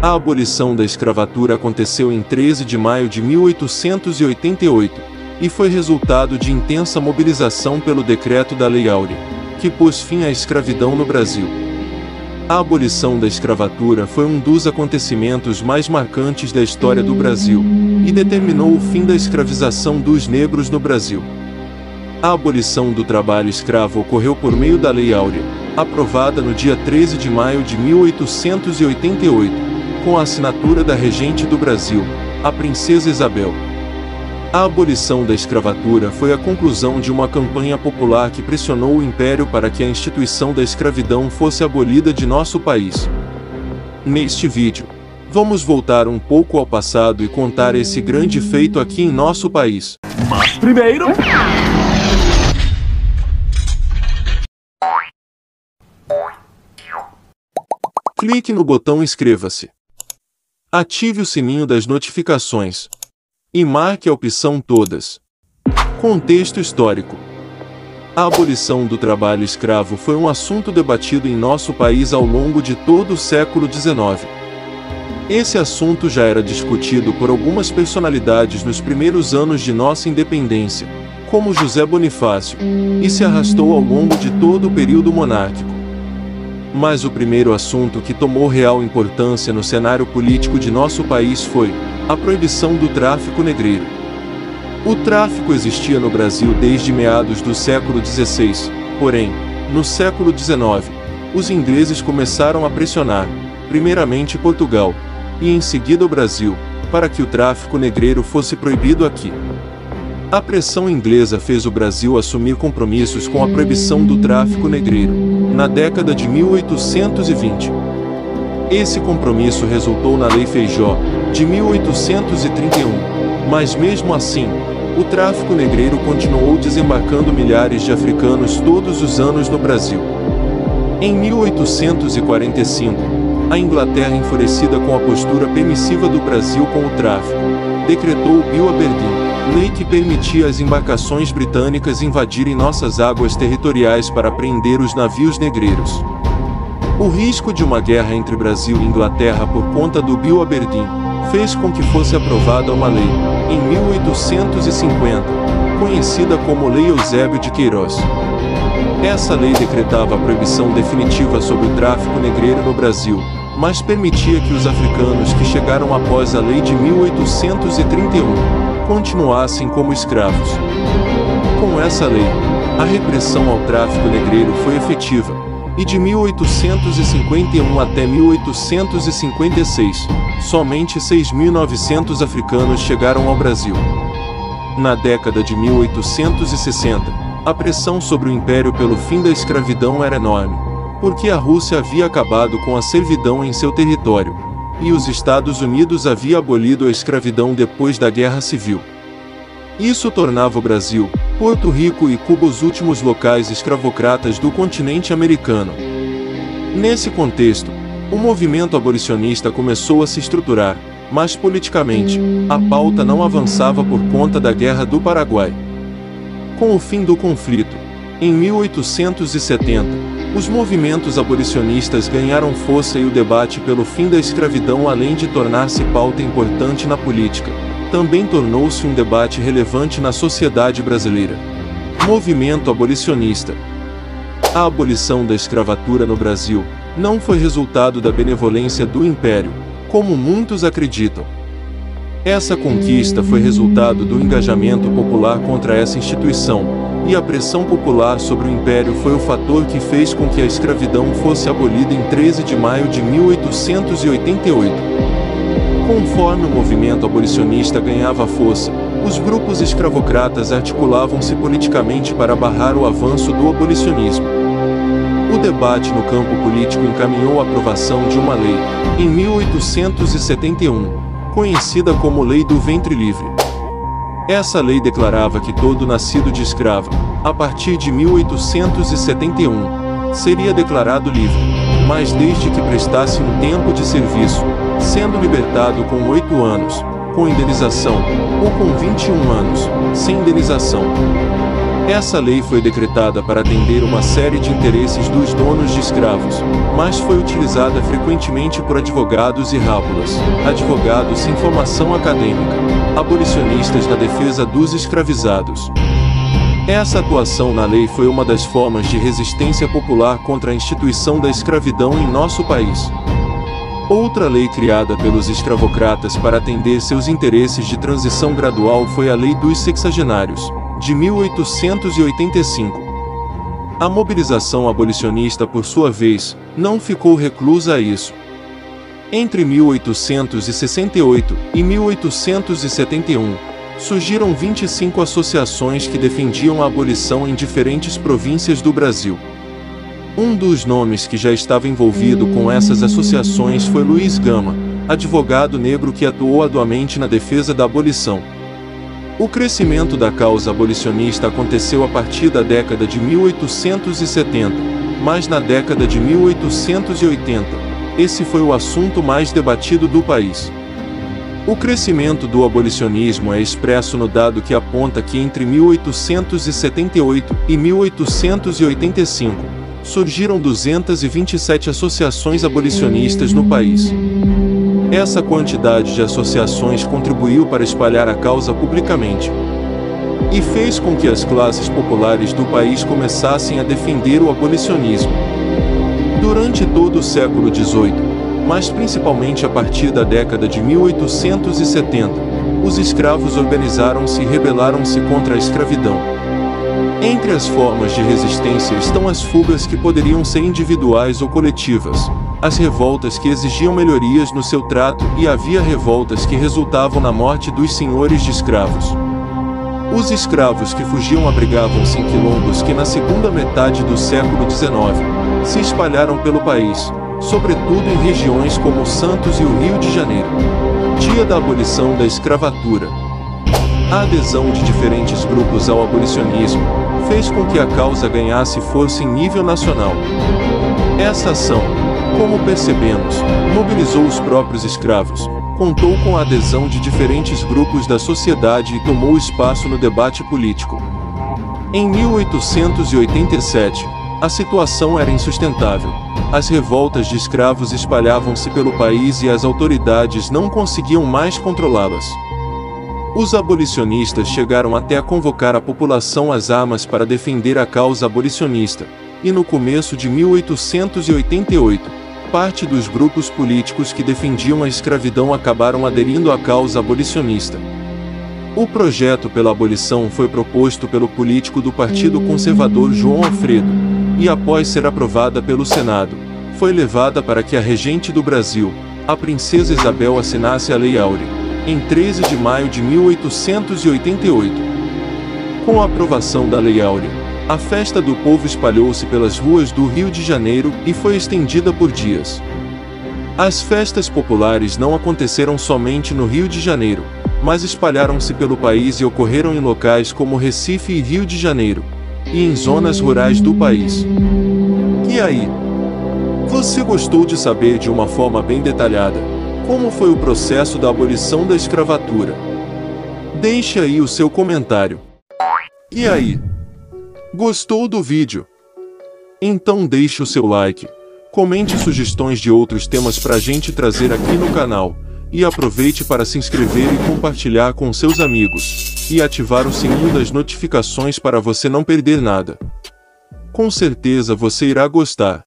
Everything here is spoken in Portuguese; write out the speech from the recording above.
A abolição da escravatura aconteceu em 13 de maio de 1888, e foi resultado de intensa mobilização pelo decreto da Lei Áurea, que pôs fim à escravidão no Brasil. A abolição da escravatura foi um dos acontecimentos mais marcantes da história do Brasil, e determinou o fim da escravização dos negros no Brasil. A abolição do trabalho escravo ocorreu por meio da Lei Áurea, aprovada no dia 13 de maio de 1888, com a assinatura da regente do Brasil, a Princesa Isabel. A abolição da escravatura foi a conclusão de uma campanha popular que pressionou o Império para que a instituição da escravidão fosse abolida de nosso país. Neste vídeo, vamos voltar um pouco ao passado e contar esse grande feito aqui em nosso país. Mas primeiro... clique no botão inscreva-se. Ative o sininho das notificações. E marque a opção todas. Contexto histórico. A abolição do trabalho escravo foi um assunto debatido em nosso país ao longo de todo o século XIX. Esse assunto já era discutido por algumas personalidades nos primeiros anos de nossa independência, como José Bonifácio, e se arrastou ao longo de todo o período monárquico. Mas o primeiro assunto que tomou real importância no cenário político de nosso país foi a proibição do tráfico negreiro. O tráfico existia no Brasil desde meados do século XVI, porém, no século XIX, os ingleses começaram a pressionar, primeiramente Portugal, e em seguida o Brasil, para que o tráfico negreiro fosse proibido aqui. A pressão inglesa fez o Brasil assumir compromissos com a proibição do tráfico negreiro, na década de 1820. Esse compromisso resultou na Lei Feijó, de 1831, mas mesmo assim, o tráfico negreiro continuou desembarcando milhares de africanos todos os anos no Brasil. Em 1845, a Inglaterra, enfurecida com a postura permissiva do Brasil com o tráfico, decretou o Bill Aberdeen, lei que permitia às embarcações britânicas invadirem nossas águas territoriais para prender os navios negreiros. O risco de uma guerra entre Brasil e Inglaterra por conta do Bill Aberdeen fez com que fosse aprovada uma lei, em 1850, conhecida como Lei Eusébio de Queiroz. Essa lei decretava a proibição definitiva sobre o tráfico negreiro no Brasil, mas permitia que os africanos que chegaram após a lei de 1831 continuassem como escravos. Com essa lei, a repressão ao tráfico negreiro foi efetiva, e de 1851 até 1856, somente 6.900 africanos chegaram ao Brasil. Na década de 1860, a pressão sobre o Império pelo fim da escravidão era enorme, porque a Rússia havia acabado com a servidão em seu território, e os Estados Unidos haviam abolido a escravidão depois da Guerra Civil. Isso tornava o Brasil, Porto Rico e Cuba os últimos locais escravocratas do continente americano. Nesse contexto, o movimento abolicionista começou a se estruturar, mas politicamente, a pauta não avançava por conta da Guerra do Paraguai. Com o fim do conflito, em 1870, os movimentos abolicionistas ganharam força e o debate pelo fim da escravidão, além de tornar-se pauta importante na política, também tornou-se um debate relevante na sociedade brasileira. Movimento abolicionista. A abolição da escravatura no Brasil não foi resultado da benevolência do Império, como muitos acreditam. Essa conquista foi resultado do engajamento popular contra essa instituição, e a pressão popular sobre o Império foi o fator que fez com que a escravidão fosse abolida em 13 de maio de 1888. Conforme o movimento abolicionista ganhava força, os grupos escravocratas articulavam-se politicamente para barrar o avanço do abolicionismo. O debate no campo político encaminhou a aprovação de uma lei, em 1871, conhecida como Lei do Ventre Livre. Essa lei declarava que todo nascido de escravo, a partir de 1871, seria declarado livre, mas desde que prestasse um tempo de serviço, sendo libertado com 8 anos, com indenização, ou com 21 anos, sem indenização. Essa lei foi decretada para atender uma série de interesses dos donos de escravos, mas foi utilizada frequentemente por advogados e rábulas, advogados sem formação acadêmica, abolicionistas na defesa dos escravizados. Essa atuação na lei foi uma das formas de resistência popular contra a instituição da escravidão em nosso país. Outra lei criada pelos escravocratas para atender seus interesses de transição gradual foi a Lei dos Sexagenários, de 1885. A mobilização abolicionista, por sua vez, não ficou reclusa a isso. Entre 1868 e 1871, surgiram 25 associações que defendiam a abolição em diferentes províncias do Brasil. Um dos nomes que já estava envolvido com essas associações foi Luiz Gama, advogado negro que atuou arduamente na defesa da abolição. O crescimento da causa abolicionista aconteceu a partir da década de 1870, mas na década de 1880, esse foi o assunto mais debatido do país. O crescimento do abolicionismo é expresso no dado que aponta que entre 1878 e 1885, surgiram 227 associações abolicionistas no país. Essa quantidade de associações contribuiu para espalhar a causa publicamente e fez com que as classes populares do país começassem a defender o abolicionismo. Durante todo o século XVIII, mas principalmente a partir da década de 1870, os escravos organizaram-se e rebelaram-se contra a escravidão. Entre as formas de resistência estão as fugas que poderiam ser individuais ou coletivas, as revoltas que exigiam melhorias no seu trato e havia revoltas que resultavam na morte dos senhores de escravos. Os escravos que fugiam abrigavam-se em quilombos que na segunda metade do século XIX se espalharam pelo país, sobretudo em regiões como Santos e o Rio de Janeiro. Dia da abolição da escravatura. A adesão de diferentes grupos ao abolicionismo fez com que a causa ganhasse força em nível nacional. Essa ação, como percebemos, mobilizou os próprios escravos, contou com a adesão de diferentes grupos da sociedade e tomou espaço no debate político. Em 1887, a situação era insustentável. As revoltas de escravos espalhavam-se pelo país e as autoridades não conseguiam mais controlá-las. Os abolicionistas chegaram até a convocar a população às armas para defender a causa abolicionista, e no começo de 1888, parte dos grupos políticos que defendiam a escravidão acabaram aderindo à causa abolicionista. O projeto pela abolição foi proposto pelo político do Partido Conservador João Alfredo, e após ser aprovada pelo Senado, foi levada para que a regente do Brasil, a princesa Isabel, assinasse a Lei Áurea, em 13 de maio de 1888. Com a aprovação da Lei Áurea, a festa do povo espalhou-se pelas ruas do Rio de Janeiro e foi estendida por dias. As festas populares não aconteceram somente no Rio de Janeiro, mas espalharam-se pelo país e ocorreram em locais como Recife e Rio de Janeiro, e em zonas rurais do país. E aí? Você gostou de saber de uma forma bem detalhada como foi o processo da abolição da escravatura? Deixe aí o seu comentário. E aí? Gostou do vídeo? Então deixe o seu like, comente sugestões de outros temas pra gente trazer aqui no canal, e aproveite para se inscrever e compartilhar com seus amigos, e ativar o sininho das notificações para você não perder nada. Com certeza você irá gostar.